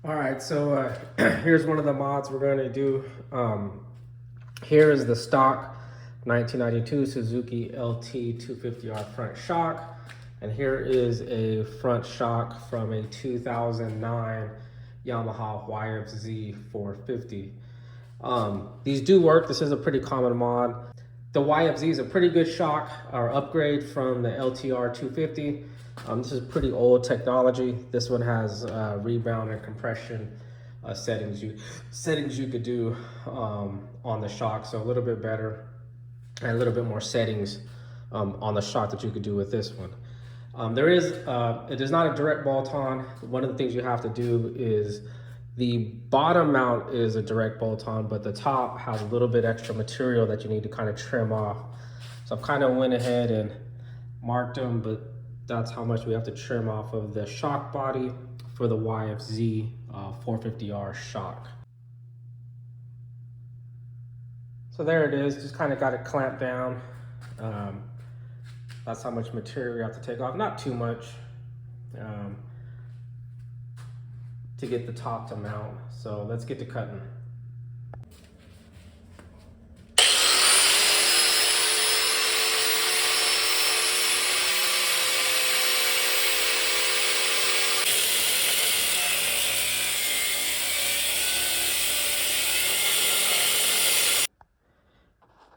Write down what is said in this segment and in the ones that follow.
All right, so here's one of the mods we're going to do. Here is the stock 1992 Suzuki LT 250R front shock. And here is a front shock from a 2009 Yamaha YFZ 450. These do work. This is a pretty common mod. The YFZ is a pretty good shock or upgrade from the LTR 250. This is pretty old technology. This one has rebound and compression settings you could do on the shock, so a little bit better and a little bit more settings on the shock that you could do with this one. It is not a direct bolt on. One of the things you have to do is the bottom mount is a direct bolt on, but the top has a little bit extra material that you need to kind of trim off. So I've kind of went ahead and marked them, but that's how much we have to trim off of the shock body for the YFZ 450R shock. So there it is, just kind of got it clamped down. That's how much material you have to take off, not too much to get the top to mount. So let's get to cutting.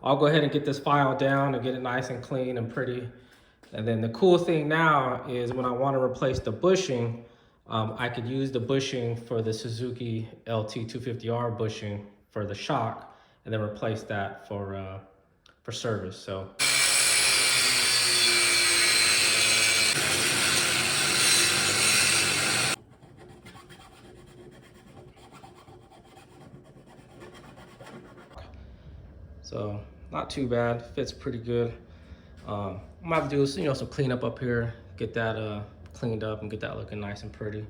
I'll go ahead and get this file down and get it nice and clean and pretty. And then the cool thing now is when I want to replace the bushing, I could use the bushing for the Suzuki LT 250R bushing for the shock, and then replace that for service. So. So not too bad, fits pretty good. I'm gonna have to do some cleanup up here, get that cleaned up and get that looking nice and pretty.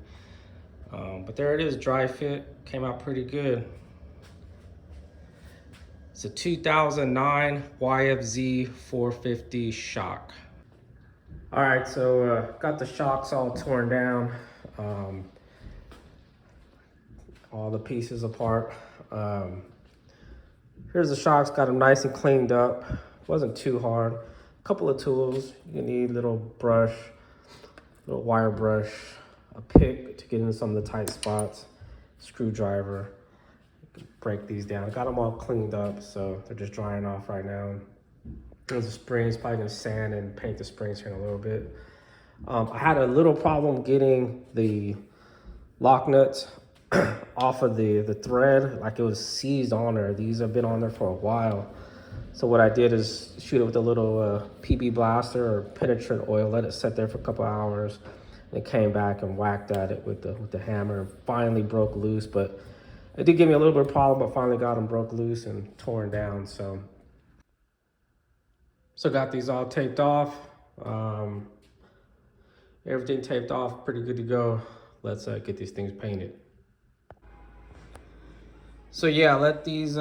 But there it is, dry fit, came out pretty good. It's a 2009 YFZ 450 shock. All right, so got the shocks all torn down, all the pieces apart. Here's the shocks, got them nice and cleaned up. Wasn't too hard. A couple of tools. You need a little brush, little wire brush, a pick to get into some of the tight spots, screwdriver. Break these down. I got them all cleaned up, so they're just drying off right now. There's the springs, probably gonna sand and paint the springs here in a little bit. I had a little problem getting the lock nuts off of the thread, like it was seized on there. These have been on there for a while. So what I did is shoot it with a little PB blaster or penetrant oil, let it sit there for a couple hours, and came back and whacked at it with the hammer. Finally broke loose, but it did give me a little bit of problem, but finally got them broke loose and torn down. So got these all taped off. Everything taped off, pretty good to go. Let's get these things painted. So yeah, let these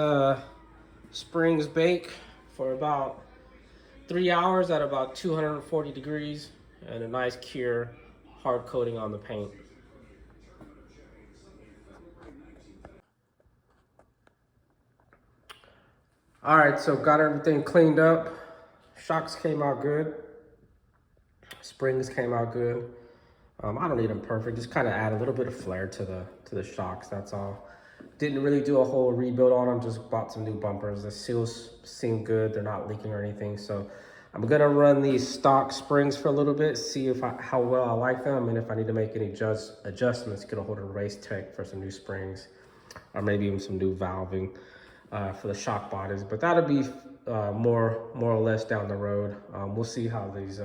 springs bake for about 3 hours at about 240 degrees and a nice cure hard coating on the paint. All right, so got everything cleaned up. Shocks came out good. Springs came out good. I don't need them perfect, just kind of add a little bit of flair to the shocks, that's all. Didn't really do a whole rebuild on them, just bought some new bumpers. The seals seem good, they're not leaking or anything. So I'm gonna run these stock springs for a little bit, see how well I like them, and if I need to make any adjustments, get a hold of Race Tech for some new springs, or maybe even some new valving for the shock bodies. But that'll be more or less down the road. We'll see how these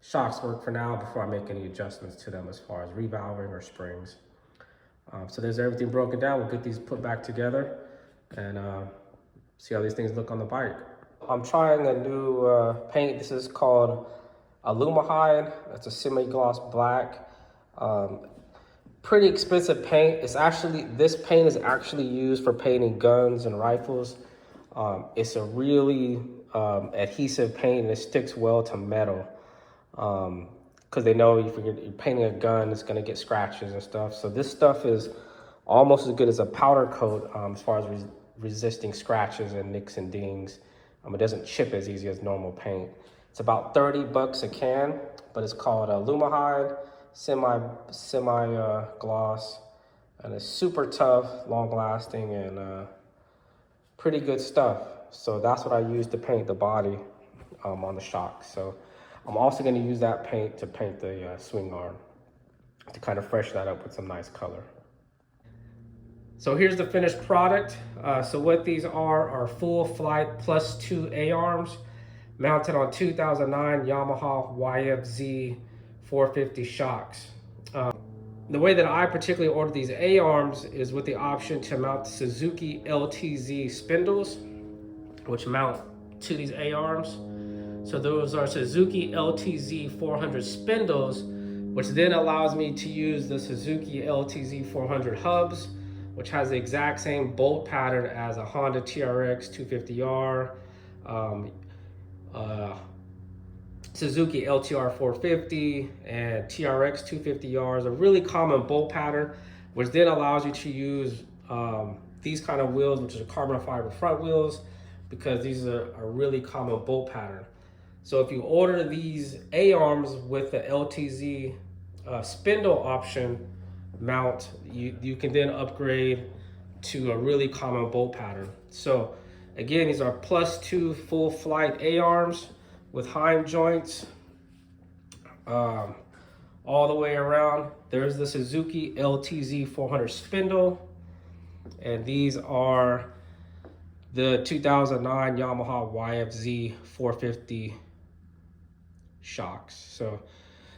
shocks work for now before I make any adjustments to them as far as revalving or springs. So there's everything broken down. We'll get these put back together and see how these things look on the bike. I'm trying a new paint. This is called Alumahide. It's a semi-gloss black. Pretty expensive paint. This paint is actually used for painting guns and rifles. It's a really adhesive paint and it sticks well to metal. because they know if you're painting a gun, it's going to get scratches and stuff. So this stuff is almost as good as a powder coat as far as resisting scratches and nicks and dings. It doesn't chip as easy as normal paint. It's about 30 bucks a can, but it's called Lumahide semi gloss, and it's super tough, long lasting, and pretty good stuff. So that's what I use to paint the body on the shock. So I'm also going to use that paint to paint the swing arm to kind of freshen that up with some nice color. So here's the finished product. So what these are full flight +2 A-arms mounted on 2009 Yamaha YFZ 450 shocks. The way that I particularly ordered these A-arms is with the option to mount the Suzuki LTZ spindles, which mount to these A-arms. So those are Suzuki LTZ 400 spindles, which then allows me to use the Suzuki LTZ 400 hubs, which has the exact same bolt pattern as a Honda TRX 250R, Suzuki LTR 450, and TRX 250R is a really common bolt pattern, which then allows you to use these kind of wheels, which are carbon fiber front wheels, because these are a really common bolt pattern. So if you order these A-arms with the LTZ spindle option mount, you can then upgrade to a really common bolt pattern. So again, these are +2 full flight A-arms with heim joints all the way around. There's the Suzuki LTZ 400 spindle, and these are the 2009 Yamaha YFZ 450 shocks. So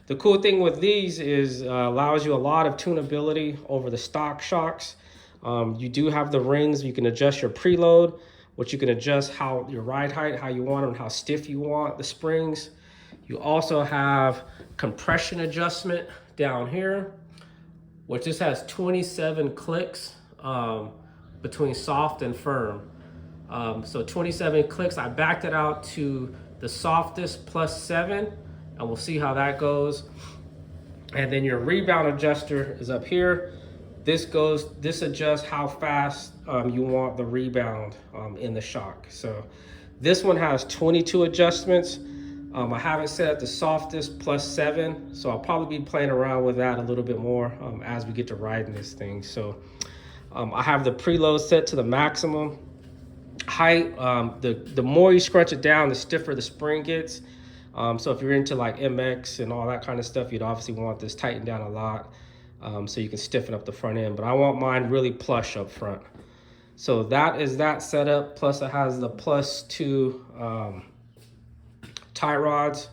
the cool thing with these is allows you a lot of tunability over the stock shocks. You do have the rings. You can adjust your preload, which you can adjust how your ride height, how you want them, how stiff you want the springs. You also have compression adjustment down here, which this has 27 clicks between soft and firm. So 27 clicks. I backed it out to the softest +7, and we'll see how that goes. And then your rebound adjuster is up here. This adjusts how fast you want the rebound in the shock. So this one has 22 adjustments. I have it set at the softest +7, so I'll probably be playing around with that a little bit more as we get to riding this thing. So I have the preload set to the maximum height. The more you scrunch it down, the stiffer the spring gets. So if you're into like MX and all that kind of stuff, you'd obviously want this tightened down a lot so you can stiffen up the front end. But I want mine really plush up front. So that is that setup. Plus it has the +2 tie rods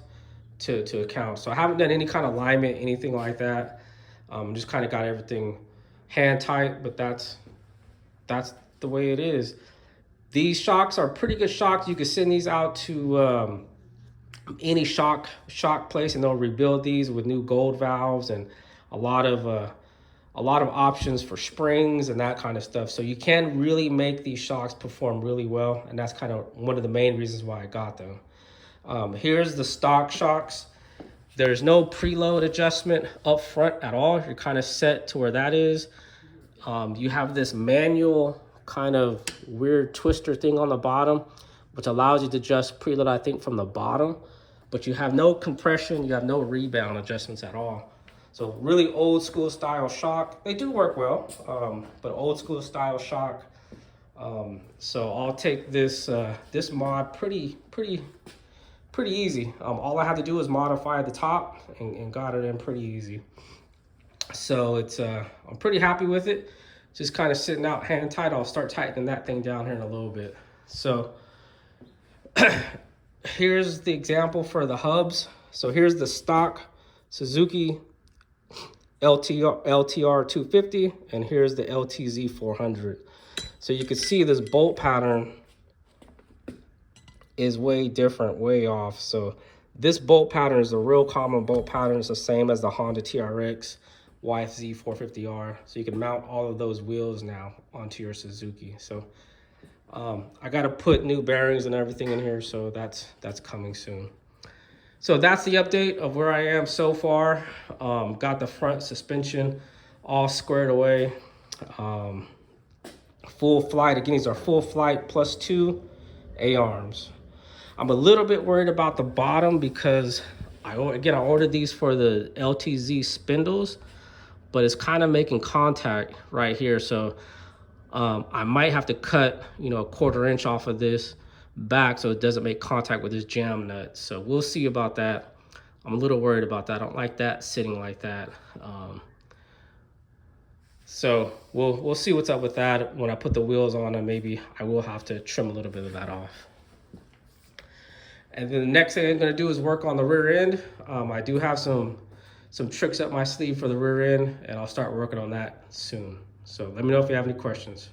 to account. So I haven't done any kind of alignment, anything like that. Just kind of got everything hand tight, but that's the way it is. These shocks are pretty good shocks. You can send these out to any shock place, and they'll rebuild these with new gold valves and a lot of options for springs and that kind of stuff. So you can really make these shocks perform really well, and that's kind of one of the main reasons why I got them. Here's the stock shocks. There's no preload adjustment up front at all. You're kind of set to where that is. You have this manual kind of weird twister thing on the bottom, which allows you to adjust preload, I think, from the bottom, but you have no compression, you have no rebound adjustments at all. So really old school style shock. They do work well, but old school style shock. So I'll take this this mod pretty easy. All I had to do is modify the top and got it in pretty easy. So it's I'm pretty happy with it. Just kind of sitting out hand tight. I'll start tightening that thing down here in a little bit. So here's the example for the hubs. So here's the stock Suzuki LTR 250, and here's the LTZ 400. So you can see this bolt pattern is way different, way off. So this bolt pattern is a real common bolt pattern. It's the same as the Honda TRX YFZ 450R. So you can mount all of those wheels now onto your Suzuki. So I got to put new bearings and everything in here, so that's coming soon. So that's the update of where I am so far. Got the front suspension all squared away. Full flight, again, these are full flight plus 2 A-arms. I'm a little bit worried about the bottom because I ordered these for the LTZ spindles, but it's kind of making contact right here. So I might have to cut, a 1/4 inch off of this back so it doesn't make contact with this jam nut. So we'll see about that. I'm a little worried about that. I don't like that sitting like that. So we'll see what's up with that. When I put the wheels on, and maybe I will have to trim a little bit of that off. And then the next thing I'm gonna do is work on the rear end. I do have some tricks up my sleeve for the rear end, and I'll start working on that soon. So let me know if you have any questions.